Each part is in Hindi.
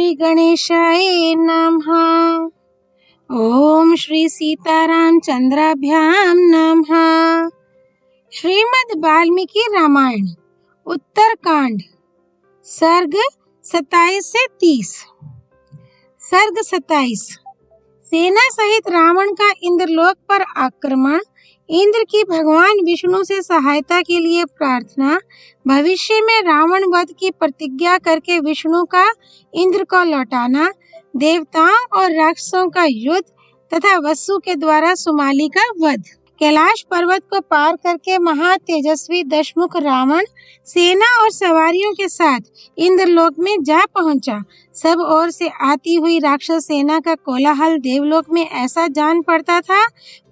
श्री गणेशाय नमः। ओम श्री सीताराम चंद्राभ्याम नमः। श्रीमद् वाल्मीकि रामायण उत्तरकांड सर्ग 27 से 30। सर्ग 27। सेना सहित रावण का इंद्रलोक पर आक्रमण, इंद्र की भगवान विष्णु से सहायता के लिए प्रार्थना, भविष्य में रावण वध की प्रतिज्ञा करके विष्णु का इंद्र को लौटाना, देवताओं और राक्षसों का युद्ध तथा वसु के द्वारा सुमाली का वध। कैलाश पर्वत को पार करके महातेजस्वी दशमुख रावण सेना और सवारियों के साथ इंद्रलोक में जा पहुंचा। सब ओर से आती हुई राक्षस सेना का कोलाहल देवलोक में ऐसा जान पड़ता था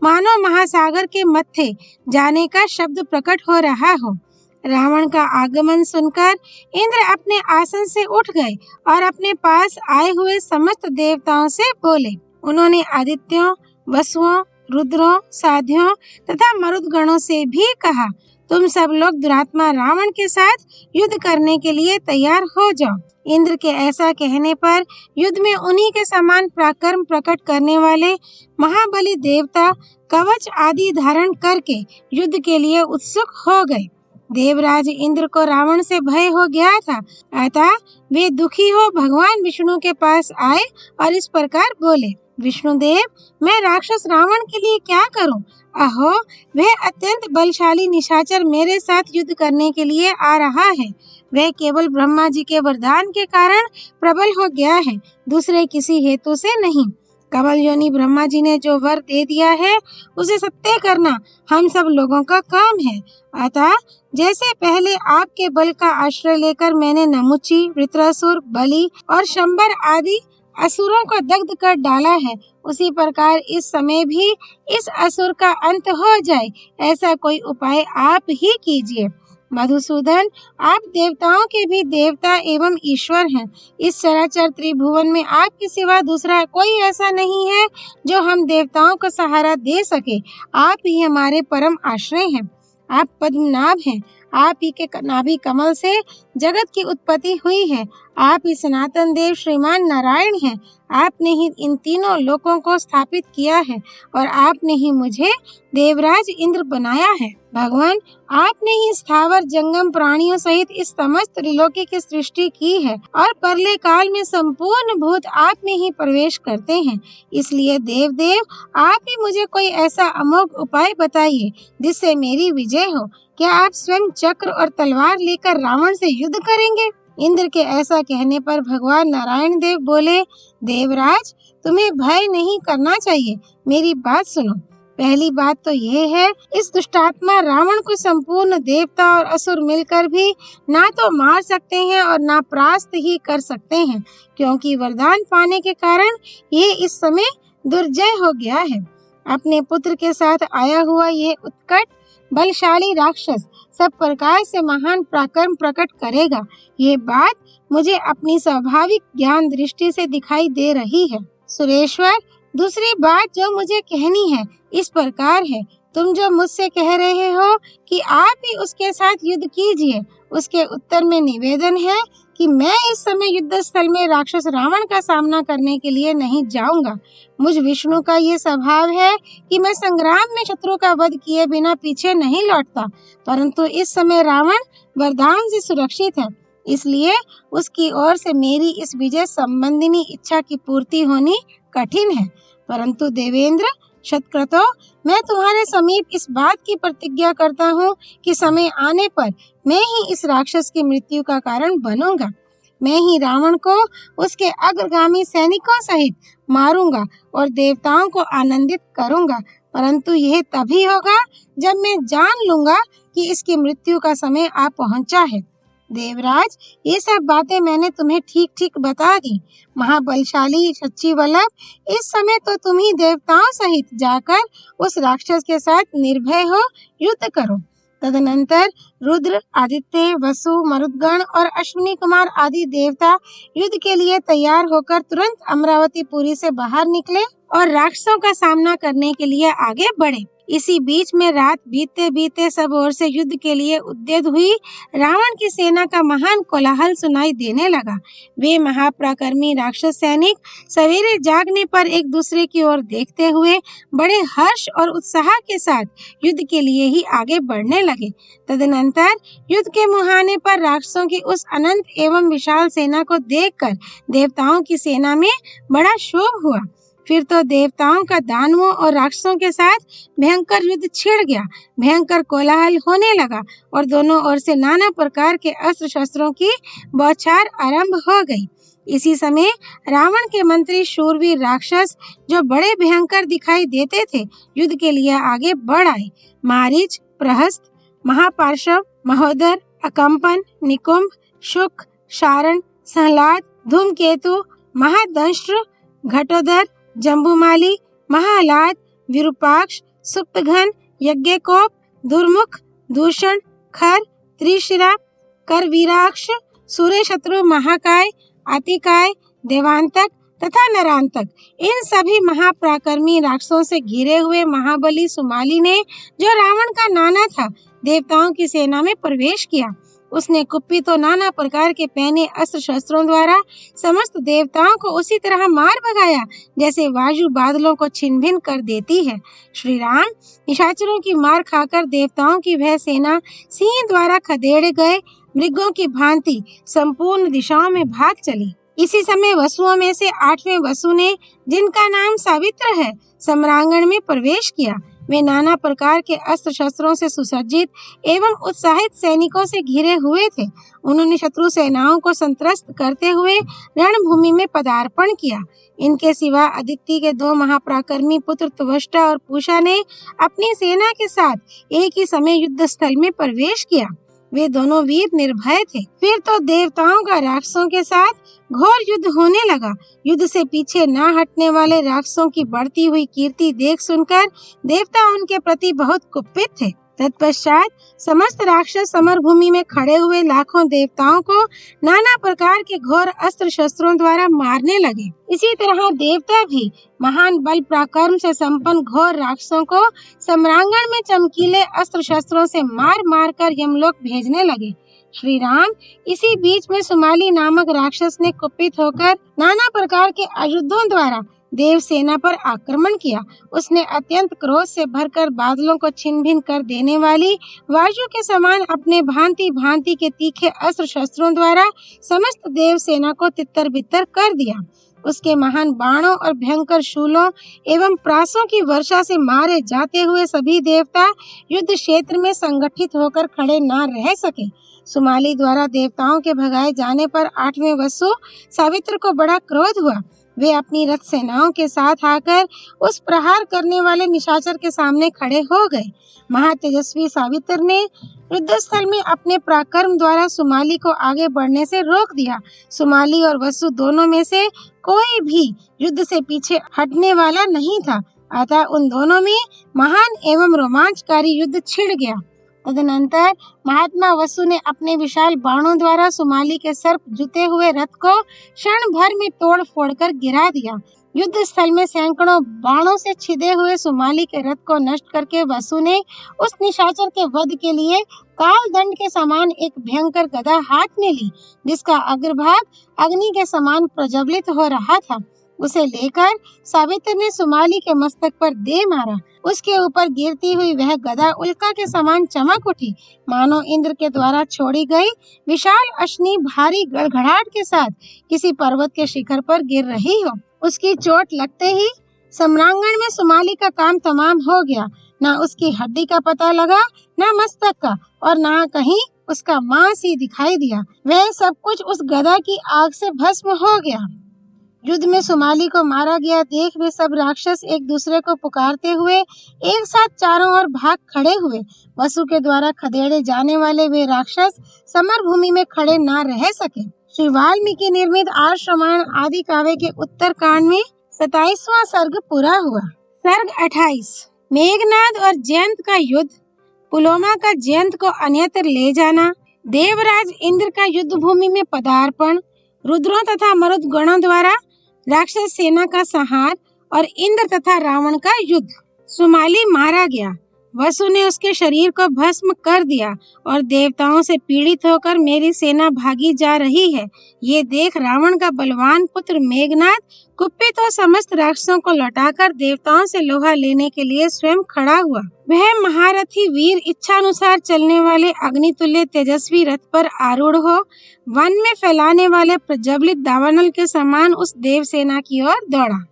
मानो महासागर के मत्थे जाने का शब्द प्रकट हो रहा हो। रावण का आगमन सुनकर इंद्र अपने आसन से उठ गए और अपने पास आए हुए समस्त देवताओं से बोले। उन्होंने आदित्यों, वसुओं, रुद्रों, साध्यों तथा मरुदगणों से भी कहा, तुम सब लोग दुरात्मा रावण के साथ युद्ध करने के लिए तैयार हो जाओ। इंद्र के ऐसा कहने पर युद्ध में उन्हीं के समान पराक्रम प्रकट करने वाले महाबली देवता कवच आदि धारण करके युद्ध के लिए उत्सुक हो गए। देवराज इंद्र को रावण से भय हो गया था, अतः वे दुखी हो भगवान विष्णु के पास आए और इस प्रकार बोले, विष्णुदेव, मैं राक्षस रावण के लिए क्या करूं? अहो, वह अत्यंत बलशाली निशाचर मेरे साथ युद्ध करने के लिए आ रहा है। वह केवल ब्रह्मा जी के वरदान के कारण प्रबल हो गया है, दूसरे किसी हेतु से नहीं। कमल योनि ब्रह्मा जी ने जो वर दे दिया है उसे सत्य करना हम सब लोगों का काम है। अतः जैसे पहले आपके बल का आश्रय लेकर मैंने नमुची, वृत्रासुर, बलि और शंबर आदि असुरों को दग्ध कर डाला है, उसी प्रकार इस समय भी इस असुर का अंत हो जाए, ऐसा कोई उपाय आप ही कीजिए। मधुसूदन, आप देवताओं के भी देवता एवं ईश्वर हैं। इस चराचर त्रिभुवन में आपके सिवा दूसरा कोई ऐसा नहीं है जो हम देवताओं को सहारा दे सके। आप ही हमारे परम आश्रय हैं। आप पद्मनाभ हैं। आप ही के नाभि कमल से जगत की उत्पत्ति हुई है। आप ही सनातन देव श्रीमान नारायण हैं। आपने ही इन तीनों लोकों को स्थापित किया है और आपने ही मुझे देवराज इंद्र बनाया है। भगवान, आपने ही स्थावर जंगम प्राणियों सहित इस समस्त त्रिलोकी की सृष्टि की है और परले काल में संपूर्ण भूत आप में ही प्रवेश करते हैं। इसलिए देव, आप ही मुझे कोई ऐसा अमोघ उपाय बताइए जिससे मेरी विजय हो। क्या आप स्वयं चक्र और तलवार लेकर रावण से युद्ध करेंगे? इंद्र के ऐसा कहने पर भगवान नारायण देव बोले, देवराज, तुम्हें भय नहीं करना चाहिए। मेरी बात सुनो। पहली बात तो यह है, इस दुष्टात्मा रावण को संपूर्ण देवता और असुर मिलकर भी ना तो मार सकते हैं और ना परास्त ही कर सकते हैं, क्योंकि वरदान पाने के कारण ये इस समय दुर्जय हो गया है। अपने पुत्र के साथ आया हुआ ये उत्कट बलशाली राक्षस सब प्रकार से महान पराक्रम प्रकट करेगा। ये बात मुझे अपनी स्वाभाविक ज्ञान दृष्टि से दिखाई दे रही है। सुरेश्वर, दूसरी बात जो मुझे कहनी है इस प्रकार है, तुम जो मुझसे कह रहे हो कि आप ही उसके साथ युद्ध कीजिए, उसके उत्तर में निवेदन है कि मैं इस समय युद्ध स्थल में राक्षस रावण का सामना करने के लिए नहीं जाऊंगा। मुझ विष्णु का ये स्वभाव है कि मैं संग्राम में शत्रु का वध किए बिना पीछे नहीं लौटता, परंतु इस समय रावण वरदान से सुरक्षित है, इसलिए उसकी ओर से मेरी इस विजय संबंधिनी इच्छा की पूर्ति होनी कठिन है। परंतु देवेंद्र, शतक्रतो, मैं तुम्हारे समीप इस बात की प्रतिज्ञा करता हूँ कि समय आने पर मैं ही इस राक्षस की मृत्यु का कारण बनूंगा। मैं ही रावण को उसके अग्रगामी सैनिकों सहित मारूंगा और देवताओं को आनंदित करूंगा, परंतु यह तभी होगा जब मैं जान लूंगा कि इसकी मृत्यु का समय आ पहुंचा है। देवराज, ये सब बातें मैंने तुम्हें ठीक ठीक बता दी। महाबलशाली सच्ची वल्लभ, इस समय तो तुम ही देवताओं सहित जाकर उस राक्षस के साथ निर्भय हो युद्ध करो। तदनंतर रुद्र, आदित्य, वसु, मरुदगण और अश्विनी कुमार आदि देवता युद्ध के लिए तैयार होकर तुरंत अमरावती पुरी से बाहर निकले और राक्षसों का सामना करने के लिए आगे बढ़े। इसी बीच में रात बीतते बीतते सब ओर से युद्ध के लिए उद्यत हुई रावण की सेना का महान कोलाहल सुनाई देने लगा। वे महापराक्रमी राक्षस सैनिक सवेरे जागने पर एक दूसरे की ओर देखते हुए बड़े हर्ष और उत्साह के साथ युद्ध के लिए ही आगे बढ़ने लगे। तदनंतर युद्ध के मुहाने पर राक्षसों की उस अनंत एवं विशाल सेना को देखकर देवताओं की सेना में बड़ा क्षोभ हुआ। फिर तो देवताओं का दानवों और राक्षसों के साथ भयंकर युद्ध छिड़ गया। भयंकर कोलाहल होने लगा और दोनों ओर से नाना प्रकार के अस्त्र शस्त्रों की बौछार आरंभ हो गई। इसी समय रावण के मंत्री शूरवीर राक्षस जो बड़े भयंकर दिखाई देते थे युद्ध के लिए आगे बढ़ आए। मारीच, प्रहस्त, महापार्श्व, महोदर, अकंपन, निकुंभ, शुक, शारण, सहलाद, धूमकेतु, महादंष्ट्र, घटोदर, जम्बुमाली, महालाद, विरूपाक्ष, सुप्तघन, यज्ञकोप, दुर्मुख, दूषण, खर, त्रिशिरा, करवीराक्ष, सूर्यशत्रु, महाकाय, आतिकाय, देवांतक तथा नरांतक, इन सभी महापराक्रमी राक्षसों से घिरे हुए महाबली सुमाली ने, जो रावण का नाना था, देवताओं की सेना में प्रवेश किया। उसने कुपित तो नाना प्रकार के पहने अस्त्र शस्त्रों द्वारा समस्त देवताओं को उसी तरह मार भगाया जैसे वायु बादलों को छिन्न भिन्न कर देती है। श्री राम निशाचरों की मार खाकर देवताओं की वह सेना सिंह द्वारा खदेड़े गए मृगों की भांति संपूर्ण दिशाओं में भाग चली। इसी समय वसुओं में से 8वें वसु ने, जिनका नाम सावित्र है, सम्रांगण में प्रवेश किया। वे नाना प्रकार के अस्त्र शस्त्रों से सुसज्जित एवं उत्साहित सैनिकों से घिरे हुए थे। उन्होंने शत्रु सेनाओं को संत्रस्त करते हुए रणभूमि में पदार्पण किया। इनके सिवा अदिति के 2 महापराक्रमी पुत्र त्वष्टा और पूषा ने अपनी सेना के साथ एक ही समय युद्ध स्थल में प्रवेश किया। वे दोनों वीर निर्भय थे। फिर तो देवताओं का राक्षसों के साथ घोर युद्ध होने लगा। युद्ध से पीछे न हटने वाले राक्षसों की बढ़ती हुई कीर्ति देख सुनकर देवता उनके प्रति बहुत कुपित थे। तत्पश्चात समस्त राक्षस समर भूमि में खड़े हुए लाखों देवताओं को नाना प्रकार के घोर अस्त्र शस्त्रों द्वारा मारने लगे। इसी तरह देवता भी महान बल पराक्रम से संपन्न घोर राक्षसों को सम्रांगण में चमकीले अस्त्र शस्त्रों से मार मार कर यमलोक भेजने लगे। श्री राम इसी बीच में सुमाली नामक राक्षस ने कुपित होकर नाना प्रकार के आयुधों द्वारा देव सेना पर आक्रमण किया। उसने अत्यंत क्रोध से भरकर बादलों को छिन्न भिन्न कर देने वाली वायु के समान अपने भांति भांति के तीखे अस्त्र शस्त्रों द्वारा समस्त देव सेना को तितर बितर कर दिया। उसके महान बाणों और भयंकर शूलों एवं प्रासों की वर्षा से मारे जाते हुए सभी देवता युद्ध क्षेत्र में संगठित होकर खड़े न रह सके। सुमाली द्वारा देवताओं के भगाए जाने पर 8वें वसु सावित्र को बड़ा क्रोध हुआ। वे अपनी रथ सेनाओं के साथ आकर उस प्रहार करने वाले निशाचर के सामने खड़े हो गए। महातेजस्वी सावित्र ने युद्ध स्थल में अपने पराक्रम द्वारा सुमाली को आगे बढ़ने से रोक दिया। सुमाली और वसु दोनों में से कोई भी युद्ध से पीछे हटने वाला नहीं था, अतः उन दोनों में महान एवं रोमांचकारी युद्ध छिड़ गया। तदनंतर महात्मा वसु ने अपने विशाल बाणों द्वारा सुमाली के सर्प जुते हुए रथ को क्षण भर में तोड़ फोड़ कर गिरा दिया। युद्ध स्थल में सैकड़ों बाणों से छिदे हुए सुमाली के रथ को नष्ट करके वसु ने उस निशाचर के वध के लिए काल दंड के समान एक भयंकर गदा हाथ में ली, जिसका अग्रभाग अग्नि के समान प्रज्वलित हो रहा था। उसे लेकर सावित्र ने सुमाली के मस्तक पर दे मारा। उसके ऊपर गिरती हुई वह गदा उल्का के समान चमक उठी, मानो इंद्र के द्वारा छोड़ी गई विशाल अश्नि भारी गड़गड़ाहट के साथ किसी पर्वत के शिखर पर गिर रही हो। उसकी चोट लगते ही सम्रांगण में सुमाली का काम तमाम हो गया। न उसकी हड्डी का पता लगा, न मस्तक का, और न कहीं उसका मांस ही दिखाई दिया। वह सब कुछ उस गदा की आग से भस्म हो गया। युद्ध में सुमाली को मारा गया देख वे सब राक्षस एक दूसरे को पुकारते हुए एक साथ चारों ओर भाग खड़े हुए। वसु के द्वारा खदेड़े जाने वाले वे राक्षस समर भूमि में खड़े न रह सके। श्री वाल्मीकि निर्मित आर्ष रामायण आदि काव्य के उत्तर कांड में 27वां सर्ग पूरा हुआ। सर्ग 28 मेघनाद और जयंत का युद्ध। पुलोमा का जयंत को अन्यत्र ले जाना। देवराज इंद्र का युद्ध भूमि में पदार्पण। रुद्रों तथा मरुद गणों द्वारा राक्षस सेना का संहार और इंद्र तथा रावण का युद्ध। सुमाली मारा गया। वसु ने उसके शरीर को भस्म कर दिया और देवताओं से पीड़ित होकर मेरी सेना भागी जा रही है। ये देख रावण का बलवान पुत्र मेघनाद कुपित हो समस्त राक्षसों को लौटाकर देवताओं से लोहा लेने के लिए स्वयं खड़ा हुआ। वह महारथी वीर इच्छानुसार चलने वाले अग्नितुल्य तेजस्वी रथ पर आरूढ़ हो वन में फैलाने वाले प्रज्वलित दावानल के समान उस देव सेना की ओर दौड़ा।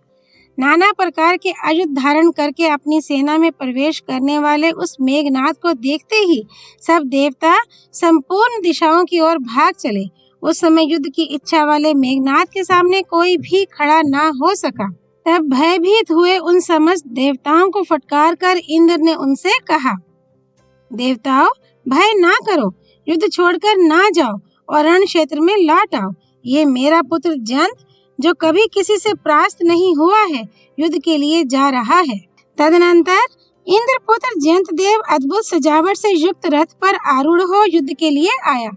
नाना प्रकार के आयुध धारण करके अपनी सेना में प्रवेश करने वाले उस मेघनाद को देखते ही सब देवता संपूर्ण दिशाओं की ओर भाग चले। उस समय युद्ध की इच्छा वाले मेघनाद के सामने कोई भी खड़ा न हो सका। तब भयभीत हुए उन समस्त देवताओं को फटकार कर इंद्र ने उनसे कहा, देवताओं, भय ना करो, युद्ध छोड़कर ना जाओ और रण क्षेत्र में लौट आओ। ये मेरा पुत्र जयंत, जो कभी किसी से परास्त नहीं हुआ है, युद्ध के लिए जा रहा है। तदनंतर इंद्रपुत्र जयंत देव अद्भुत सजावट से युक्त रथ पर आरूढ़ हो युद्ध के लिए आया।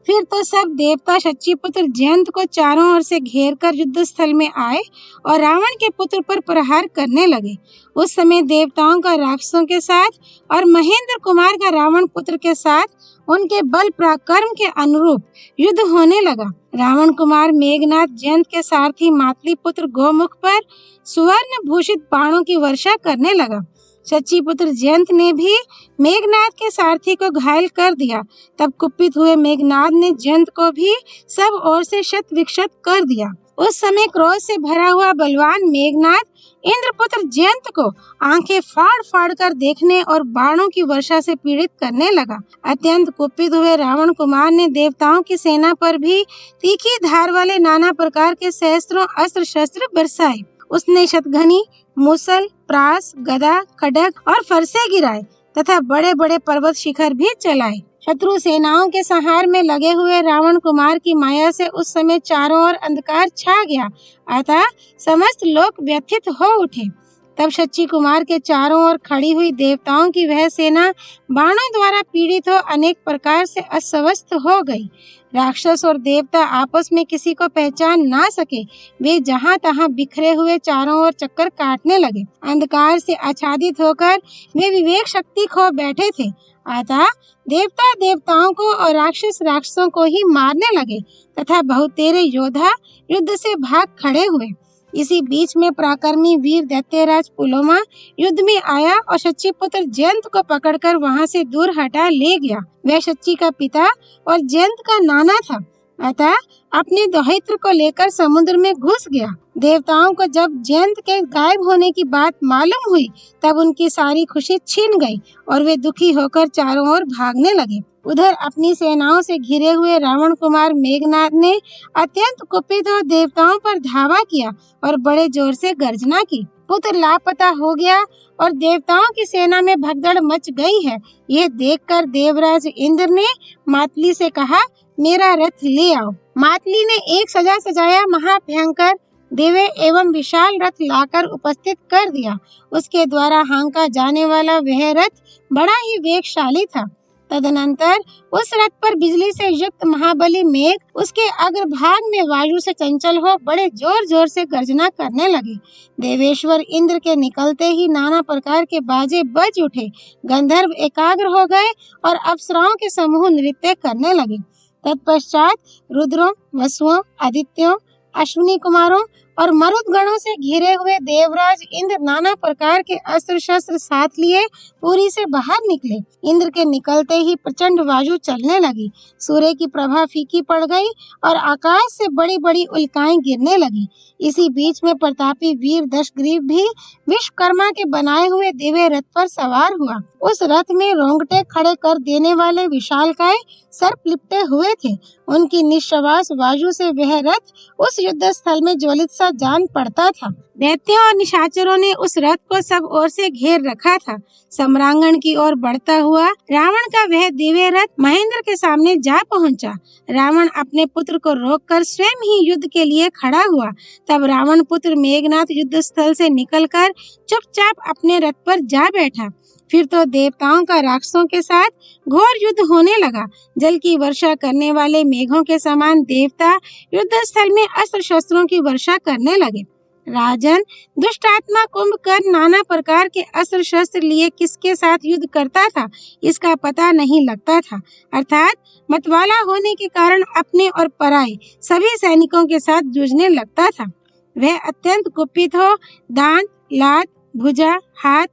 फिर तो सब देवता शचीपुत्र जयंत को चारों ओर से घेर कर युद्ध स्थल में आए और रावण के पुत्र पर प्रहार करने लगे। उस समय देवताओं का राक्षसों के साथ और महेंद्र कुमार का रावण पुत्र के साथ उनके बल पराक्रम के अनुरूप युद्ध होने लगा। रावण कुमार मेघनाद जयंत के सारथी मातली पुत्र गोमुख पर सुवर्ण भूषित बाणों की वर्षा करने लगा। शचीपुत्र जयंत ने भी मेघनाद के सारथी को घायल कर दिया। तब कुपित हुए मेघनाद ने जयंत को भी सब ओर से शत विक्षत कर दिया। उस समय क्रोध से भरा हुआ बलवान मेघनाद इंद्रपुत्र जयंत को आंखें फाड़ फाड़ कर देखने और बाणों की वर्षा से पीड़ित करने लगा। अत्यंत कुपित हुए रावण कुमार ने देवताओं की सेना पर भी तीखी धार वाले नाना प्रकार के सहस्त्रों अस्त्र शस्त्र बरसाए। उसने शतघनी, मूसल, प्रास, गदा, खड्ग और फरसे गिराए तथा बड़े बड़े पर्वत शिखर भी चलाए। शत्रु सेनाओं के संहार में लगे हुए रावण कुमार की माया से उस समय चारों ओर अंधकार छा गया, अतः समस्त लोग व्यथित हो उठे। तब शची कुमार के चारों ओर खड़ी हुई देवताओं की वह सेना बाणों द्वारा पीड़ित हो अनेक प्रकार से अस्वस्थ हो गई। राक्षस और देवता आपस में किसी को पहचान ना सके। वे जहां तहां बिखरे हुए चारों ओर चक्कर काटने लगे। अंधकार से आच्छादित होकर वे विवेक शक्ति खो बैठे थे। अतः देवता देवताओं को और राक्षस राक्षसों को ही मारने लगे तथा बहुतेरे योद्धा युद्ध से भाग खड़े हुए। इसी बीच में पराक्रमी वीर दैत्यराज पुलोमा युद्ध में आया और शचीपुत्र जयंत को पकड़कर वहां से दूर हटा ले गया। वह शची का पिता और जयंत का नाना था, अतः अपने दोहित्र को लेकर समुद्र में घुस गया। देवताओं को जब जयंत के गायब होने की बात मालूम हुई, तब उनकी सारी खुशी छिन गई और वे दुखी होकर चारों ओर भागने लगे। उधर अपनी सेनाओं से घिरे हुए रावण कुमार मेघनाद ने अत्यंत कुपित हो देवताओं पर धावा किया और बड़े जोर से गर्जना की। पुत्र लापता हो गया और देवताओं की सेना में भगदड़ मच गई है। ये देखकर देवराज इंद्र ने मातली से कहा, मेरा रथ ले आओ। मातली ने एक सजा सजाया महाभयंकर दिव्य एवं विशाल रथ लाकर उपस्थित कर दिया। उसके द्वारा हांका जाने वाला वह रथ बड़ा ही वेगशाली था। तदनंतर उस रथ पर बिजली से युक्त महाबली मेघ उसके अग्रभाग में वायु से चंचल हो बड़े जोर जोर से गर्जना करने लगे। देवेश्वर इंद्र के निकलते ही नाना प्रकार के बाजे बज उठे। गंधर्व एकाग्र हो गए और अप्सराओं के समूह नृत्य करने लगे। तत्पश्चात रुद्रों, वसुओं, आदित्यों, अश्विनी कुमारों और मरुद गणों से घिरे हुए देवराज इंद्र नाना प्रकार के अस्त्र शस्त्र साथ लिए पुरी से बाहर निकले। इंद्र के निकलते ही प्रचंड वायु चलने लगी। सूर्य की प्रभा फीकी पड़ गई और आकाश से बड़ी बड़ी उल्काएं गिरने लगी। इसी बीच में प्रतापी वीर दशग्रीव भी विश्वकर्मा के बनाए हुए दिव्य रथ पर सवार हुआ। उस रथ में रोंगटे खड़े कर देने वाले विशालकाय सर्प लिपटे हुए थे। उनकी निश्वास वायु से वह रथ उस युद्ध स्थल में ज्वलित सा जान पड़ता था। दैत्यों और निशाचरों ने उस रथ को सब ओर से घेर रखा था। सम्रांगण की ओर बढ़ता हुआ रावण का वह दिव्य रथ महेंद्र के सामने जा पहुंचा। रावण अपने पुत्र को रोककर स्वयं ही युद्ध के लिए खड़ा हुआ। तब रावण पुत्र मेघनाद युद्ध स्थल से निकलकर चुपचाप अपने रथ पर जा बैठा। फिर तो देवताओं का राक्षसों के साथ घोर युद्ध होने लगा। जल की वर्षा करने वाले मेघों के समान देवता युद्ध स्थल में अस्त्र शस्त्रों की वर्षा करने लगे। राजन, दुष्ट आत्मा कुंभकर्ण नाना प्रकार के अस्त्र शस्त्र लिए किसके साथ युद्ध करता था, इसका पता नहीं लगता था। अर्थात मतवाला होने के कारण अपने और पराये सभी सैनिकों के साथ जूझने लगता था। वह अत्यंत कुपित हो दांत, लात, भुजा, हाथ,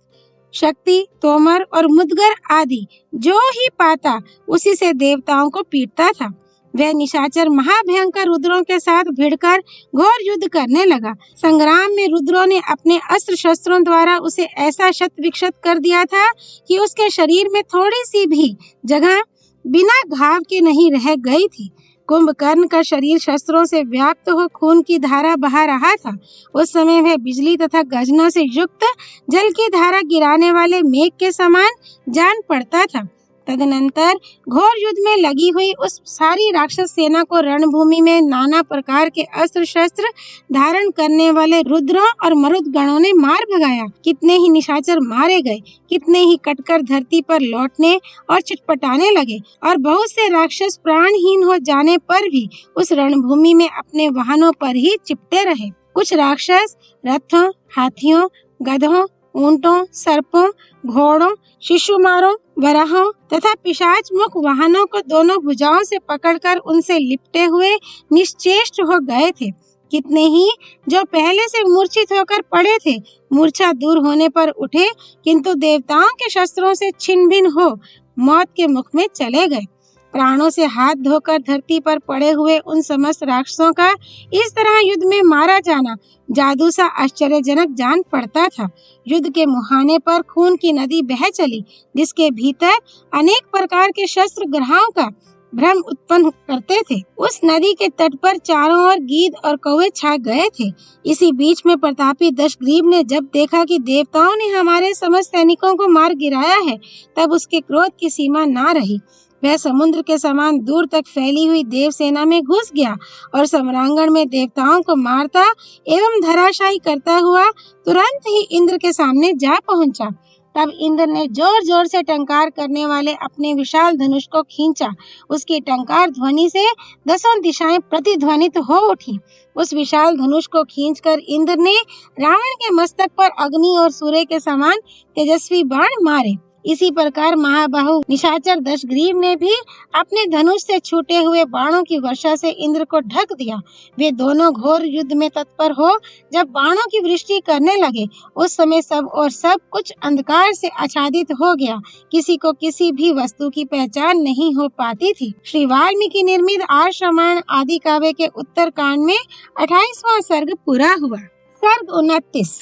शक्ति, तोमर और मुदगर आदि जो ही पाता उसी से देवताओं को पीटता था। वह निशाचर महाभयंकर रुद्रों के साथ भिड़कर घोर युद्ध करने लगा। संग्राम में रुद्रों ने अपने अस्त्र शस्त्रों द्वारा उसे ऐसा शत विक्षत कर दिया था कि उसके शरीर में थोड़ी सी भी जगह बिना घाव के नहीं रह गई थी। कुंभकर्ण का शरीर शस्त्रों से व्याप्त हो खून की धारा बहा रहा था। उस समय वह बिजली तथा गर्जना से युक्त जल की धारा गिराने वाले मेघ के समान जान पड़ता था। तदनंतर घोर युद्ध में लगी हुई उस सारी राक्षस सेना को रणभूमि में नाना प्रकार के अस्त्र शस्त्र धारण करने वाले रुद्रों और मरुद गणों ने मार भगाया। कितने ही निशाचर मारे गए, कितने ही कटकर धरती पर लौटने और चिटपटाने लगे और बहुत से राक्षस प्राणहीन हो जाने पर भी उस रणभूमि में अपने वाहनों पर ही चिपटे रहे। कुछ राक्षस रथों, हाथियों, गधों, ऊंटों, सर्पों, घोड़ों, शिशुमारों, वराहों तथा पिशाच मुख वाहनों को दोनों भुजाओं से पकड़कर उनसे लिपटे हुए निश्चेष्ट हो गए थे। कितने ही जो पहले से मूर्छित होकर पड़े थे, मूर्छा दूर होने पर उठे, किंतु देवताओं के शस्त्रों से छिन्न भिन्न हो मौत के मुख में चले गए। प्राणों से हाथ धोकर धरती पर पड़े हुए उन समस्त राक्षसों का इस तरह युद्ध में मारा जाना जादू सा आश्चर्यजनक जान पड़ता था। युद्ध के मुहाने पर खून की नदी बह चली, जिसके भीतर अनेक प्रकार के शस्त्र ग्रहों का भ्रम उत्पन्न करते थे। उस नदी के तट पर चारों ओर गीद और कौवे छा गए थे। इसी बीच में प्रतापी दशग्रीव ने जब देखा कि देवताओं ने हमारे समस्त सैनिकों को मार गिराया है, तब उसके क्रोध की सीमा ना रही। वह समुद्र के समान दूर तक फैली हुई देव सेना में घुस गया और सम्रांगण में देवताओं को मारता एवं धराशायी करता हुआ तुरंत ही इंद्र के सामने जा पहुंचा। तब इंद्र ने जोर जोर से टंकार करने वाले अपने विशाल धनुष को खींचा। उसकी टंकार ध्वनि से दसों दिशाएं प्रतिध्वनित हो उठी। उस विशाल धनुष को खींचकर इंद्र ने रावण के मस्तक पर अग्नि और सूर्य के समान तेजस्वी बाण मारे। इसी प्रकार महाबाहु निशाचर दशग्रीव ने भी अपने धनुष से छूटे हुए बाणों की वर्षा से इंद्र को ढक दिया। वे दोनों घोर युद्ध में तत्पर हो जब बाणों की वृष्टि करने लगे, उस समय सब और सब कुछ अंधकार से आच्छादित हो गया। किसी को किसी भी वस्तु की पहचान नहीं हो पाती थी। श्री वाल्मीकि निर्मित आर्ष रामायण आदि काव्य के उत्तर कांड में 28वां सर्ग पूरा हुआ। सर्ग 29।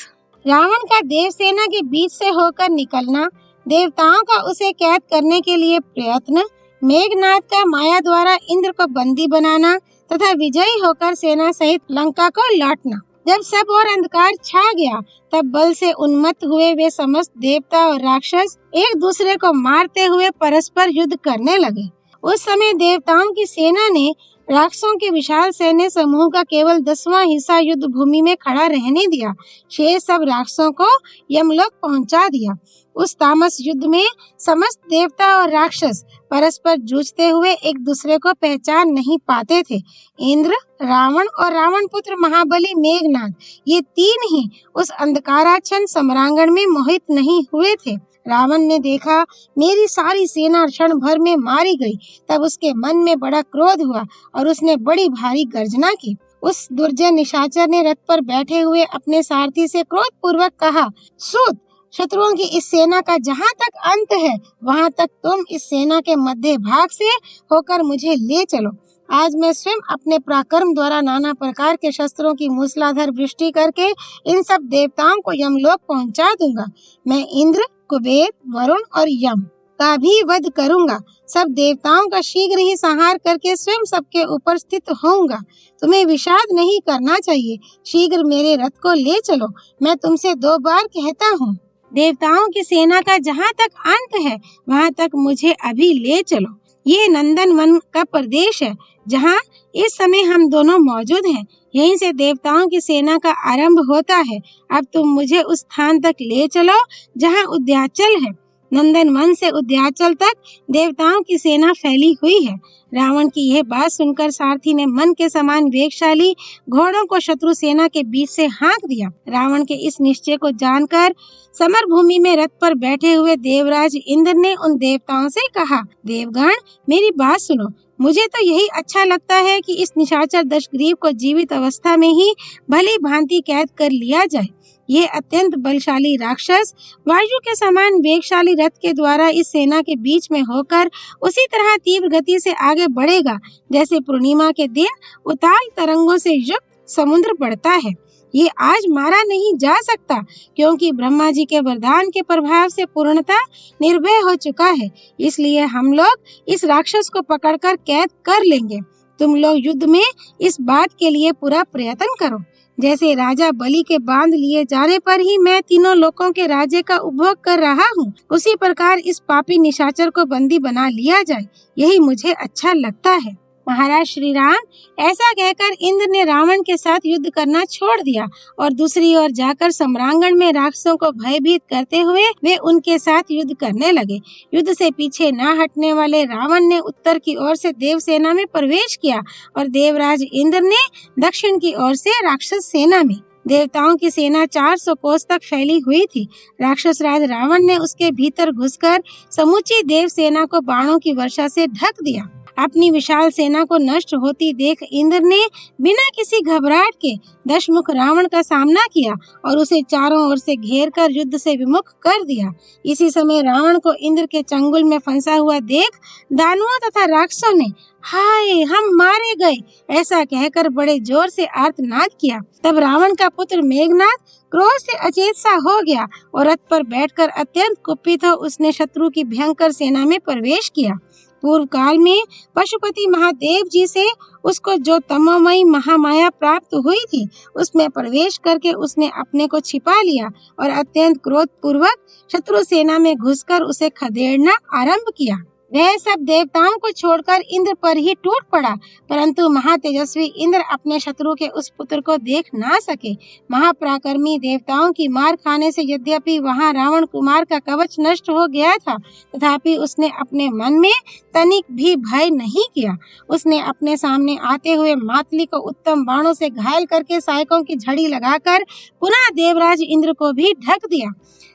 रावण का देवसेना के बीच से होकर निकलना, देवताओं का उसे कैद करने के लिए प्रयत्न, मेघनाद का माया द्वारा इंद्र को बंदी बनाना तथा विजयी होकर सेना सहित लंका को लौटना। जब सब और अंधकार छा गया, तब बल से उन्मत्त हुए वे समस्त देवता और राक्षस एक दूसरे को मारते हुए परस्पर युद्ध करने लगे। उस समय देवताओं की सेना ने राक्षसों के विशाल सैन्य समूह का केवल 10वां हिस्सा युद्ध भूमि में खड़ा रहने दिया। शेष सब राक्षसों को यमलोक पहुंचा दिया। उस तामस युद्ध में समस्त देवता और राक्षस परस्पर जूझते हुए एक दूसरे को पहचान नहीं पाते थे। इंद्र, रावण और रावण पुत्र महाबली मेघनाद, ये तीन ही उस अंधकाराच्छन्न सम्रांगण में मोहित नहीं हुए थे। रावण ने देखा मेरी सारी सेना क्षण भर में मारी गई, तब उसके मन में बड़ा क्रोध हुआ और उसने बड़ी भारी गर्जना की। उस दुर्जय निशाचर ने रथ पर बैठे हुए अपने सारथी से क्रोध पूर्वक कहा, सूत, शत्रुओं की इस सेना का जहाँ तक अंत है, वहाँ तक तुम इस सेना के मध्य भाग से होकर मुझे ले चलो। आज मैं स्वयं अपने पराक्रम द्वारा नाना प्रकार के शस्त्रों की मूसलाधार वृष्टि करके इन सब देवताओं को यमलोक पहुंचा दूंगा। मैं इंद्र, कुबेर, वरुण और यम का भी वध करूंगा। सब देवताओं का शीघ्र ही संहार करके स्वयं सबके ऊपर स्थित होऊंगा। तुम्हें विषाद नहीं करना चाहिए। शीघ्र मेरे रथ को ले चलो। मैं तुमसे 2 बार कहता हूँ, देवताओं की सेना का जहाँ तक अंत है, वहाँ तक मुझे अभी ले चलो। ये नंदन वन का प्रदेश है, जहाँ इस समय हम दोनों मौजूद हैं। यहीं से देवताओं की सेना का आरंभ होता है। अब तुम मुझे उस स्थान तक ले चलो जहाँ उद्याचल है। नंदन वन से उद्याचल तक देवताओं की सेना फैली हुई है। रावण की यह बात सुनकर सारथी ने मन के समान वेगशाली घोड़ों को शत्रु सेना के बीच से हाँक दिया। रावण के इस निश्चय को जानकर समर भूमि में रथ पर बैठे हुए देवराज इंद्र ने उन देवताओं से कहा, देवगण मेरी बात सुनो। मुझे तो यही अच्छा लगता है कि इस निशाचर दशग्रीव को जीवित अवस्था में ही भली भांति कैद कर लिया जाए। यह अत्यंत बलशाली राक्षस वायु के समान वेगशाली रथ के द्वारा इस सेना के बीच में होकर उसी तरह तीव्र गति से आगे बढ़ेगा जैसे पूर्णिमा के दिन उताल तरंगों से युक्त समुद्र बढ़ता है। ये आज मारा नहीं जा सकता क्योंकि ब्रह्मा जी के वरदान के प्रभाव से पूर्णतः निर्भय हो चुका है। इसलिए हम लोग इस राक्षस को पकड़कर कैद कर लेंगे। तुम लोग युद्ध में इस बात के लिए पूरा प्रयत्न करो। जैसे राजा बलि के बांध लिए जाने पर ही मैं तीनों लोकों के राज्य का उपभोग कर रहा हूँ, उसी प्रकार इस पापी निशाचर को बंदी बना लिया जाए। यही मुझे अच्छा लगता है। महाराज श्री राम ऐसा कहकर इंद्र ने रावण के साथ युद्ध करना छोड़ दिया और दूसरी ओर जाकर सम्रांगण में राक्षसों को भयभीत करते हुए वे उनके साथ युद्ध करने लगे। युद्ध से पीछे न हटने वाले रावण ने उत्तर की ओर से देव सेना में प्रवेश किया और देवराज इंद्र ने दक्षिण की ओर से राक्षस सेना में। देवताओं की सेना 400 कोस तक फैली हुई थी। राक्षस राज रावण ने उसके भीतर घुसकर समूची देव सेना को बाणों की वर्षा से ढक दिया। अपनी विशाल सेना को नष्ट होती देख इंद्र ने बिना किसी घबराहट के दशमुख रावण का सामना किया और उसे चारों ओर से घेरकर युद्ध से विमुख कर दिया। इसी समय रावण को इंद्र के चंगुल में फंसा हुआ देख दानवों तथा राक्षसों ने हाय हम मारे गए ऐसा कहकर बड़े जोर से आर्तनाद किया। तब रावण का पुत्र मेघनाद क्रोध से अचेत सा हो गया और रथ पर बैठकर अत्यंत कुपित हो उसने शत्रु की भयंकर सेना में प्रवेश किया। पूर्व काल में पशुपति महादेव जी से उसको जो तमोमयी महामाया प्राप्त हुई थी उसमें प्रवेश करके उसने अपने को छिपा लिया और अत्यंत क्रोध पूर्वक शत्रु सेना में घुसकर उसे खदेड़ना आरंभ किया। वह सब देवताओं को छोड़कर इंद्र पर ही टूट पड़ा, परंतु महातेजस्वी इंद्र अपने शत्रु के उस पुत्र को देख ना सके। महापराक्रमी देवताओं की मार खाने से यद्यपि वहां रावण कुमार का कवच नष्ट हो गया था, तथापि उसने अपने मन में तनिक भी भय नहीं किया। उसने अपने सामने आते हुए मातली को उत्तम बाणों से घायल करके सहायकों की झड़ी लगाकर पुनः देवराज इंद्र को भी ढक दिया।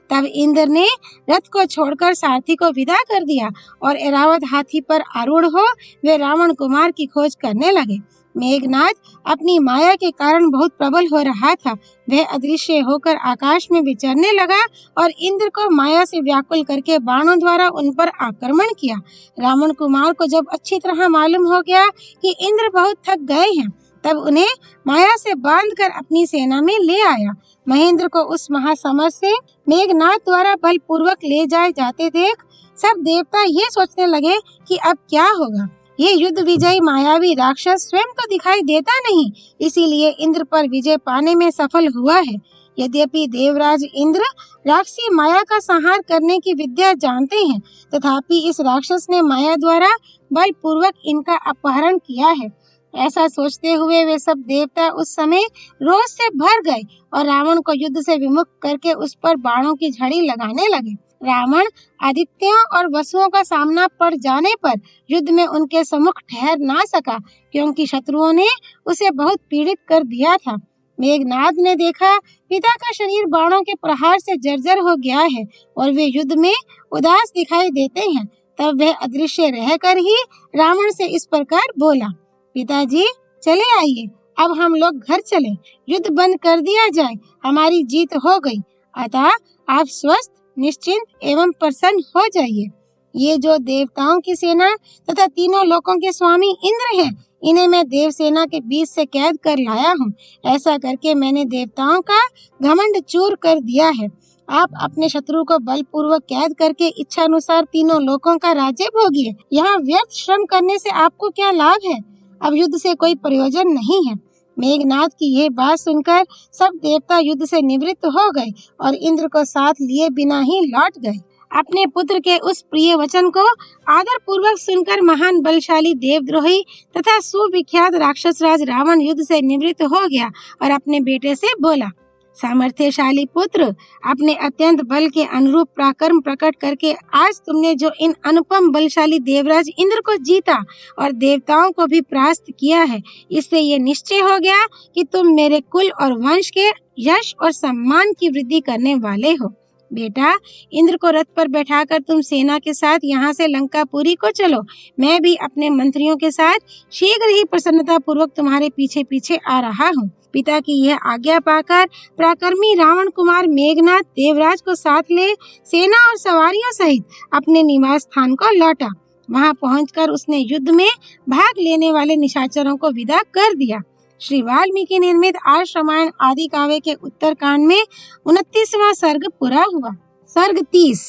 तब इंद्र ने रथ को छोड़कर सारथी को विदा कर दिया और ऐरावत हाथी पर आरूढ़ हो वे रावण कुमार की खोज करने लगे। मेघनाद अपनी माया के कारण बहुत प्रबल हो रहा था। वह अदृश्य होकर आकाश में विचरने लगा और इंद्र को माया से व्याकुल करके बाणों द्वारा उन पर आक्रमण किया। रावण कुमार को जब अच्छी तरह मालूम हो गया कि इंद्र बहुत थक गए हैं, तब उन्हें माया से बांधकर अपनी सेना में ले आया। महेंद्र को उस महासमर से मेघनाद द्वारा बलपूर्वक ले जाए जाते देख सब देवता ये सोचने लगे कि अब क्या होगा। ये युद्ध विजयी मायावी राक्षस स्वयं तो दिखाई देता नहीं, इसीलिए इंद्र पर विजय पाने में सफल हुआ है। यद्यपि देवराज इंद्र राक्षसी माया का संहार करने की विद्या जानते हैं, तथापि इस राक्षस ने माया द्वारा बलपूर्वक इनका अपहरण किया है। ऐसा सोचते हुए वे सब देवता उस समय रोष से भर गए और रावण को युद्ध से विमुख करके उस पर बाणों की झड़ी लगाने लगे। रावण आदित्यों और वसुओं का सामना पड़ जाने पर युद्ध में उनके सम्मुख ठहर ना सका, क्योंकि शत्रुओं ने उसे बहुत पीड़ित कर दिया था। मेघनाद ने देखा पिता का शरीर बाणों के प्रहार से जर्जर हो गया है और वे युद्ध में उदास दिखाई देते हैं। तब वह अदृश्य रहकर ही रावण से इस प्रकार बोला, पिताजी चले आइए, अब हम लोग घर चले, युद्ध बंद कर दिया जाए, हमारी जीत हो गई, अतः आप स्वस्थ निश्चिंत एवं प्रसन्न हो जाइए। ये जो देवताओं की सेना तथा तीनों लोकों के स्वामी इंद्र हैं, इन्हें मैं देव सेना के बीच से कैद कर लाया हूँ। ऐसा करके मैंने देवताओं का घमंड चूर कर दिया है। आप अपने शत्रु को बलपूर्वक कैद करके इच्छा अनुसार तीनों लोकों का राज्य भोगिए। यहाँ व्यर्थ श्रम करने से आपको क्या लाभ है? अब युद्ध से कोई प्रयोजन नहीं है। मेघनाद की यह बात सुनकर सब देवता युद्ध से निवृत्त हो गए और इंद्र को साथ लिए बिना ही लौट गए। अपने पुत्र के उस प्रिय वचन को आदर पूर्वक सुनकर महान बलशाली देवद्रोही तथा सुविख्यात राक्षस राज रावण युद्ध से निवृत्त हो गया और अपने बेटे से बोला, सामर्थ्यशाली पुत्र, अपने अत्यंत बल के अनुरूप पराक्रम प्रकट करके आज तुमने जो इन अनुपम बलशाली देवराज इंद्र को जीता और देवताओं को भी परास्त किया है, इससे ये निश्चय हो गया कि तुम मेरे कुल और वंश के यश और सम्मान की वृद्धि करने वाले हो। बेटा, इंद्र को रथ पर बैठाकर तुम सेना के साथ यहाँ से लंकापुरी को चलो। मैं भी अपने मंत्रियों के साथ शीघ्र ही प्रसन्नता पूर्वक तुम्हारे पीछे पीछे आ रहा हूँ। पिता की यह आज्ञा पाकर पराक्रमी रावण कुमार मेघनाथ देवराज को साथ ले सेना और सवारियों सहित अपने निवास स्थान को लौटा। वहां पहुंचकर उसने युद्ध में भाग लेने वाले निशाचरों को विदा कर दिया। श्री वाल्मीकि निर्मित आर्ष रामायण आदि काव्य के उत्तर कांड में 29वां सर्ग पूरा हुआ। सर्ग 30।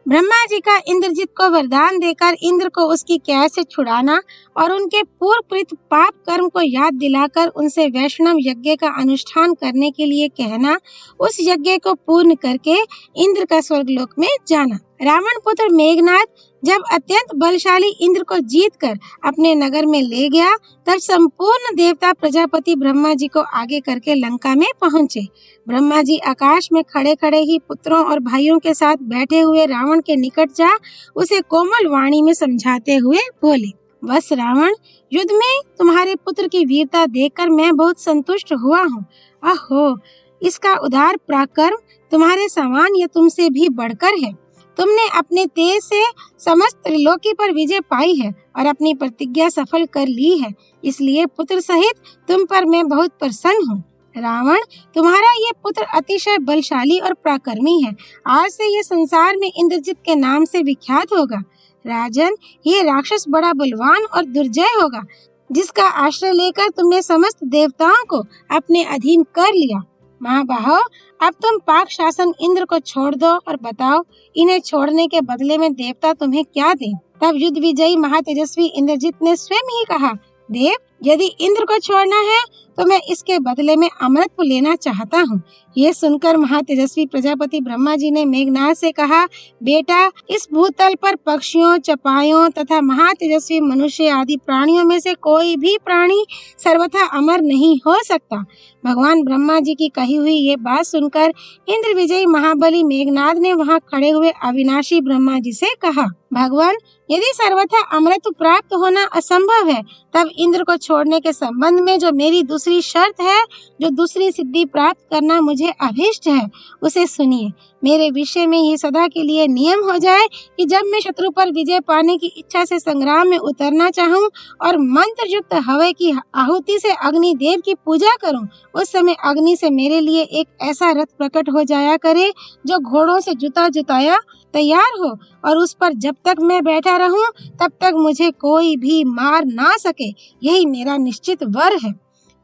ब्रह्मा जी का इंद्रजित को वरदान देकर इंद्र को उसकी कैद से छुड़ाना और उनके पूर्वकृत पाप कर्म को याद दिलाकर उनसे वैष्णव यज्ञ का अनुष्ठान करने के लिए कहना, उस यज्ञ को पूर्ण करके इंद्र का स्वर्गलोक में जाना। रावण पुत्र मेघनाथ जब अत्यंत बलशाली इंद्र को जीतकर अपने नगर में ले गया, तब संपूर्ण देवता प्रजापति ब्रह्मा जी को आगे करके लंका में पहुंचे। ब्रह्मा जी आकाश में खड़े खड़े ही पुत्रों और भाइयों के साथ बैठे हुए रावण के निकट जा उसे कोमल वाणी में समझाते हुए बोले, बस रावण, युद्ध में तुम्हारे पुत्र की वीरता देखकर मैं बहुत संतुष्ट हुआ हूँ। अहो, इसका उदार पराक्रम तुम्हारे समान या तुमसे भी बढ़कर है। तुमने अपने तेज से समस्त त्रिलोकी पर विजय पाई है और अपनी प्रतिज्ञा सफल कर ली है, इसलिए पुत्र सहित तुम पर मैं बहुत प्रसन्न हूँ। रावण, तुम्हारा ये पुत्र अतिशय बलशाली और पराक्रमी है। आज से ये संसार में इंद्रजित के नाम से विख्यात होगा। राजन, ये राक्षस बड़ा बलवान और दुर्जय होगा, जिसका आश्रय लेकर तुमने समस्त देवताओं को अपने अधीन कर लिया। महाबाहो, अब तुम पाक शासन इंद्र को छोड़ दो और बताओ, इन्हें छोड़ने के बदले में देवता तुम्हें क्या दें? तब युद्ध विजयी महातेजस्वी इंद्रजित ने स्वयं ही कहा, देव, यदि इंद्र को छोड़ना है तो मैं इसके बदले में अमृत लेना चाहता हूँ। ये सुनकर महातेजस्वी प्रजापति ब्रह्मा जी ने मेघनाथ से कहा, बेटा, इस भूतल पर पक्षियों, चपाइयों तथा महातेजस्वी मनुष्य आदि प्राणियों में से कोई भी प्राणी सर्वथा अमर नहीं हो सकता। भगवान ब्रह्मा जी की कही हुई ये बात सुनकर इंद्र विजयी महाबली मेघनाथ ने वहाँ खड़े हुए अविनाशी ब्रह्मा जी से कहा, भगवान, यदि सर्वथा अमृत प्राप्त होना असंभव है, तब इंद्र को छोड़ने के संबंध में जो मेरी दूसरी शर्त है, जो दूसरी सिद्धि प्राप्त करना मुझे अभीष्ट है, उसे सुनिए। मेरे विषय में ये सदा के लिए नियम हो जाए कि जब मैं शत्रु पर विजय पाने की इच्छा से संग्राम में उतरना चाहूँ और मंत्र युक्त हवन की आहुति से अग्नि देव की पूजा करूँ, उस समय अग्नि से मेरे लिए एक ऐसा रथ प्रकट हो जाया करे जो घोड़ों से जुता जुताया तैयार हो और उस पर जब तक मैं बैठा रहूं तब तक मुझे कोई भी मार ना सके। यही मेरा निश्चित वर है।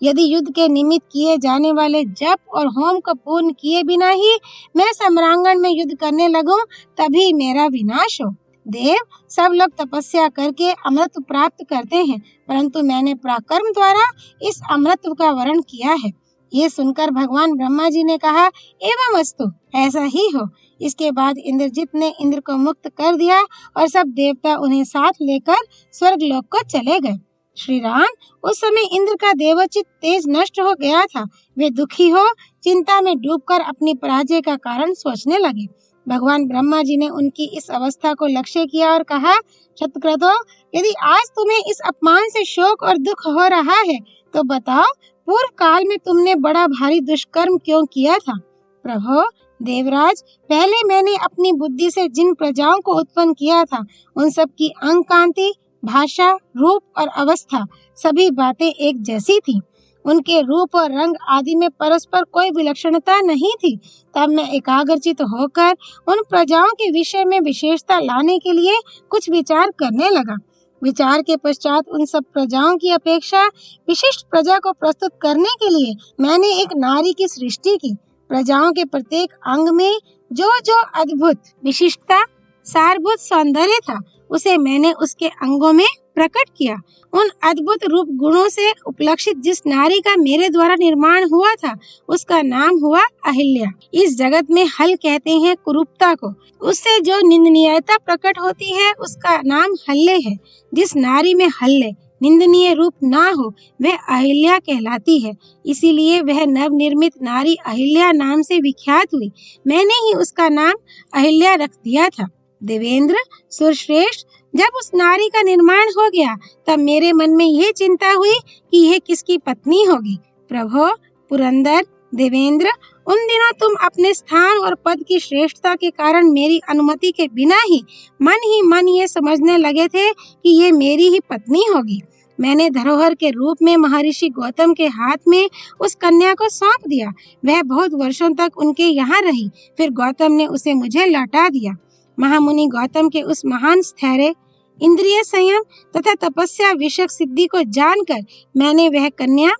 यदि युद्ध के निमित्त किए जाने वाले जप और होम को पूर्ण किए बिना ही मैं सम्रांगण में युद्ध करने लगूं, तभी मेरा विनाश हो। देव, सब लोग तपस्या करके अमृत प्राप्त करते हैं, परंतु मैंने पराक्रम द्वारा इस अमृत का वरण किया है। ये सुनकर भगवान ब्रह्मा जी ने कहा, एवं अस्तु, ऐसा ही हो। इसके बाद इंद्रजित ने इंद्र को मुक्त कर दिया और सब देवता उन्हें साथ लेकर स्वर्गलोक को चले गए। श्री राम, उस समय इंद्र का देवोचित तेज नष्ट हो गया था। वे दुखी हो चिंता में डूबकर अपनी पराजय का कारण सोचने लगे। भगवान ब्रह्मा जी ने उनकी इस अवस्था को लक्ष्य किया और कहा, शतक्रतो, यदि आज तुम्हें इस अपमान से शोक और दुख हो रहा है तो बताओ, पूर्व काल में तुमने बड़ा भारी दुष्कर्म क्यों किया था? प्रभो देवराज, पहले मैंने अपनी बुद्धि से जिन प्रजाओं को उत्पन्न किया था, उन सब की अंग कांति, भाषा, रूप और अवस्था सभी बातें एक जैसी थी। उनके रूप और रंग आदि में परस्पर कोई विलक्षणता नहीं थी। तब मैं एकाग्रचित होकर उन प्रजाओं के विषय में विशेषता लाने के लिए कुछ विचार करने लगा। विचार के पश्चात उन सब प्रजाओं की अपेक्षा विशिष्ट प्रजा को प्रस्तुत करने के लिए मैंने एक नारी की सृष्टि की। प्रजाओं के प्रत्येक अंग में जो जो अद्भुत विशिष्टता, सारभूत सौंदर्य था, उसे मैंने उसके अंगों में प्रकट किया। उन अद्भुत रूप गुणों से उपलक्षित जिस नारी का मेरे द्वारा निर्माण हुआ था, उसका नाम हुआ अहिल्या। इस जगत में हल कहते हैं कुरूपता को। उससे जो निंदनीयता प्रकट होती है, उसका नाम हल्ले है। जिस नारी में हल्ले निंदनीय रूप ना हो वह अहिल्या कहलाती है। इसीलिए वह नवनिर्मित नारी अहिल्या नाम से विख्यात हुई। मैंने ही उसका नाम अहिल्या रख दिया था। देवेंद्र, सुरश्रेष्ठ, जब उस नारी का निर्माण हो गया तब मेरे मन में यह चिंता हुई कि यह किसकी पत्नी होगी। प्रभो, पुरंदर, देवेंद्र, उन दिनों तुम अपने स्थान और पद की श्रेष्ठता के कारण मेरी अनुमति के बिना ही मन ये समझने लगे थे कि ये मेरी ही पत्नी होगी। मैंने धरोहर के रूप में महर्षि गौतम के हाथ में उस कन्या को सौंप दिया। वह बहुत वर्षों तक उनके यहाँ रही। फिर गौतम ने उसे मुझे लौटा दिया। महामुनि गौतम के उस महान स्थैर्य, इंद्रिय संयम तथा तपस्या विषयक सिद्धि को जानकर मैंने वह कन्या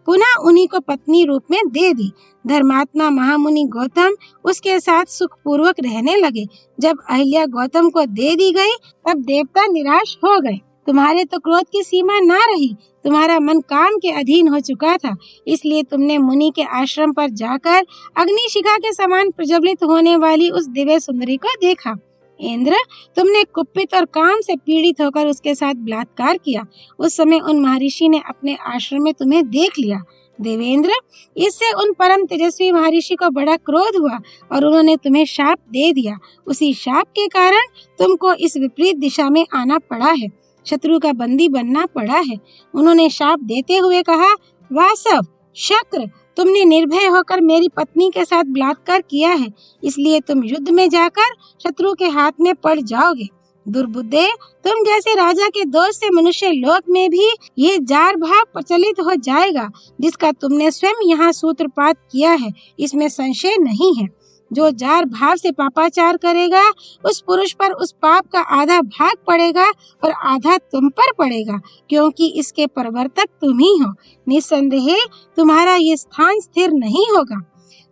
पुनः उन्हीं को पत्नी रूप में दे दी। धर्मात्मा महामुनि गौतम उसके साथ सुखपूर्वक रहने लगे। जब अहिल्या गौतम को दे दी गई तब देवता निराश हो गए। तुम्हारे तो क्रोध की सीमा ना रही। तुम्हारा मन काम के अधीन हो चुका था, इसलिए तुमने मुनि के आश्रम पर जाकर अग्निशिखा के समान प्रज्वलित होने वाली उस दिव्य सुंदरी को देखा। इंद्र, तुमने कुपित और काम से पीड़ित होकर उसके साथ बलात्कार किया। उस समय उन महर्षि ने अपने आश्रम में तुम्हें देख लिया। देवेंद्र, इससे उन परम तेजस्वी महर्षि को बड़ा क्रोध हुआ और उन्होंने तुम्हें शाप दे दिया। उसी शाप के कारण तुमको इस विपरीत दिशा में आना पड़ा है, शत्रु का बंदी बनना पड़ा है। उन्होंने शाप देते हुए कहा, वासव, शक्र, तुमने निर्भय होकर मेरी पत्नी के साथ बलात्कार किया है, इसलिए तुम युद्ध में जाकर शत्रु के हाथ में पड़ जाओगे। दुर्बुद्धे, तुम जैसे राजा के दोष से मनुष्य लोक में भी ये जार भाव प्रचलित हो जाएगा, जिसका तुमने स्वयं यहाँ सूत्रपात किया है, इसमें संशय नहीं है। जो जार भाव से पापाचार करेगा उस पुरुष पर उस पाप का आधा भाग पड़ेगा और आधा तुम पर पड़ेगा, क्योंकि इसके प्रवर्तक तुम ही हो। निस्संदेह तुम्हारा ये स्थान स्थिर नहीं होगा।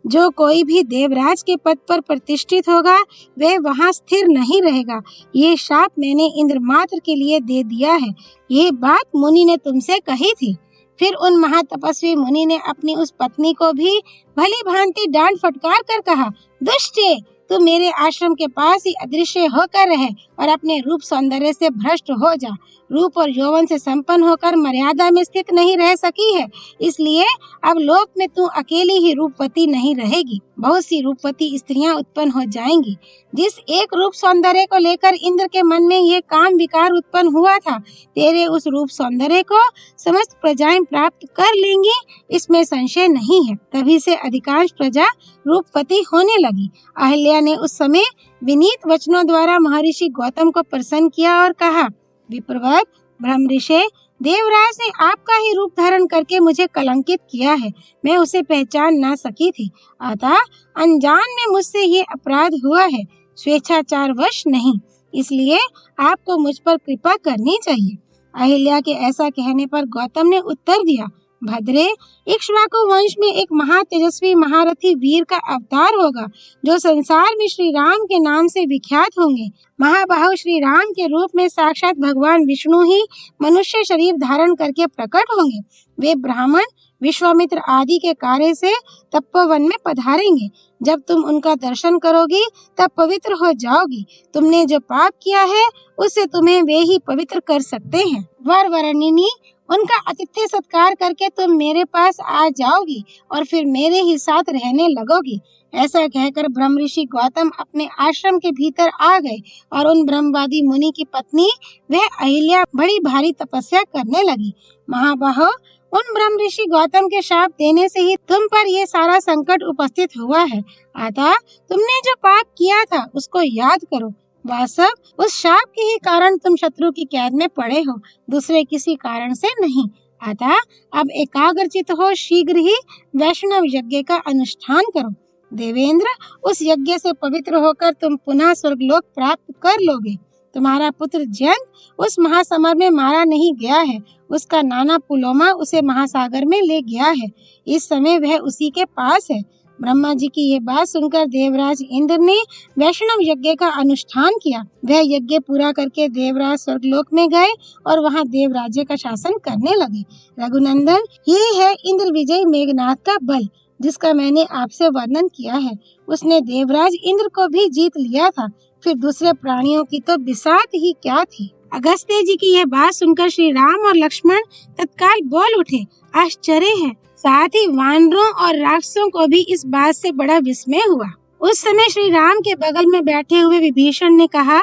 जो कोई भी देवराज के पद पर प्रतिष्ठित होगा वह वहाँ स्थिर नहीं रहेगा। ये शाप मैंने इंद्रमात्र के लिए दे दिया है। ये बात मुनि ने तुमसे कही थी। फिर उन महातपस्वी मुनि ने अपनी उस पत्नी को भी भली भांति डांट फटकार कर कहा, दुष्टे, तू मेरे आश्रम के पास ही अदृश्य होकर रहे और अपने रूप सौंदर्य से भ्रष्ट हो जा। रूप और यौवन से संपन्न होकर मर्यादा में स्थित नहीं रह सकी है, इसलिए अब लोक में तू अकेली ही रूपवती नहीं रहेगी, बहुत सी रूपवती स्त्रियां उत्पन्न हो जाएंगी। जिस एक रूप सौंदर्य को लेकर इंद्र के मन में ये काम विकार उत्पन्न हुआ था, तेरे उस रूप सौंदर्य को समस्त प्रजाएं प्राप्त कर लेंगी, इसमें संशय नहीं है। तभी से अधिकांश प्रजा रूपवती होने लगी। अहिल्या ने उस समय विनीत वचनों द्वारा महर्षि गौतम को प्रसन्न किया और कहा, विप्रवर, ब्रह्मऋषि, देवराज ने आपका ही रूप धारण करके मुझे कलंकित किया है। मैं उसे पहचान ना सकी थी, अतः अनजान में मुझसे ये अपराध हुआ है, स्वेच्छाचारवश नहीं। इसलिए आपको मुझ पर कृपा करनी चाहिए। अहिल्या के ऐसा कहने पर गौतम ने उत्तर दिया, भद्रे, इक्ष्वाकु वंश में एक महातेजस्वी महारथी वीर का अवतार होगा, जो संसार में श्री राम के नाम से विख्यात होंगे। महाबाहु श्री राम के रूप में साक्षात भगवान विष्णु ही मनुष्य शरीर धारण करके प्रकट होंगे। वे ब्राह्मण, विश्वामित्र आदि के कार्य से तपोवन में पधारेंगे। जब तुम उनका दर्शन करोगी तब पवित्र हो जाओगी। तुमने जो पाप किया है उससे तुम्हें वे ही पवित्र कर सकते हैं। वर वरनिनी, उनका आतिथ्य सत्कार करके तुम मेरे पास आ जाओगी और फिर मेरे ही साथ रहने लगोगी। ऐसा कहकर ब्रह्मऋषि गौतम अपने आश्रम के भीतर आ गए और उन ब्रह्मवादी मुनि की पत्नी वह अहिल्या बड़ी भारी तपस्या करने लगी। महाबाहो, उन ब्रह्मऋषि गौतम के शाप देने से ही तुम पर यह सारा संकट उपस्थित हुआ है। अतः तुमने जो पाप किया था उसको याद करो। वास्तव उस शाप के ही कारण तुम शत्रु की कैद में पड़े हो, दूसरे किसी कारण से नहीं। अतः अब एकाग्रचित हो शीघ्र ही वैष्णव यज्ञ का अनुष्ठान करो। देवेंद्र, उस यज्ञ से पवित्र होकर तुम पुनः स्वर्गलोक प्राप्त कर लोगे। तुम्हारा पुत्र जयंत उस महासमर में मारा नहीं गया है, उसका नाना पुलोमा उसे महासागर में ले गया है। इस समय वह उसी के पास है। ब्रह्मा जी की ये बात सुनकर देवराज इंद्र ने वैष्णव यज्ञ का अनुष्ठान किया। वह यज्ञ पूरा करके देवराज स्वर्गलोक में गए और वहां देवराज्य का शासन करने लगे। रघुनंदन, ये है इंद्र विजय मेघनाथ का बल, जिसका मैंने आपसे वर्णन किया है। उसने देवराज इंद्र को भी जीत लिया था, फिर दूसरे प्राणियों की तो बिसात ही क्या थी। अगस्त्य जी की यह बात सुनकर श्री राम और लक्ष्मण तत्काल बोल उठे, आश्चर्य है। साथ ही वानरों और राक्षसों को भी इस बात से बड़ा विस्मय हुआ। उस समय श्री राम के बगल में बैठे हुए विभीषण ने कहा,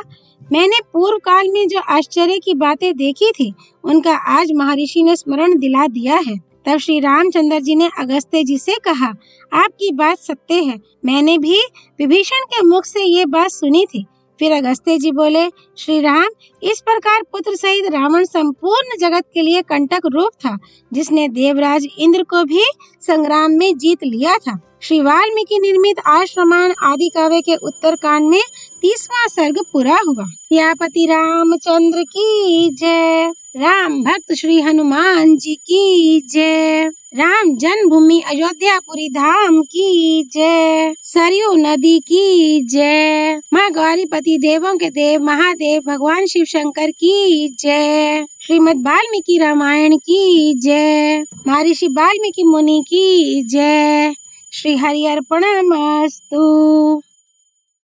मैंने पूर्व काल में जो आश्चर्य की बातें देखी थी, उनका आज महर्षि ने स्मरण दिला दिया है। तब श्री रामचंद्र जी ने अगस्त्य जी से कहा, आपकी बात सत्य है, मैंने भी विभीषण के मुख से ये बात सुनी थी। फिर अगस्त्य जी बोले, श्री राम, इस प्रकार पुत्र सहित रावण संपूर्ण जगत के लिए कंटक रूप था, जिसने देवराज इंद्र को भी संग्राम में जीत लिया था। श्री वाल्मीकि निर्मित आश्रमान आदि काव्य के उत्तर कांड में 30वां सर्ग पूरा हुआ। सियापति रामचंद्र की जय। राम भक्त श्री हनुमान जी की जय। राम जन्मभूमि अयोध्यापुरी धाम की जय। सरयू नदी की जय। माँ गौरीपति देवों के देव महादेव भगवान शिव शंकर की जय। श्रीमद् वाल्मीकि रामायण की जय। महर्षि वाल्मीकि मुनि की जय। श्री हरि अर्पणमस्तु।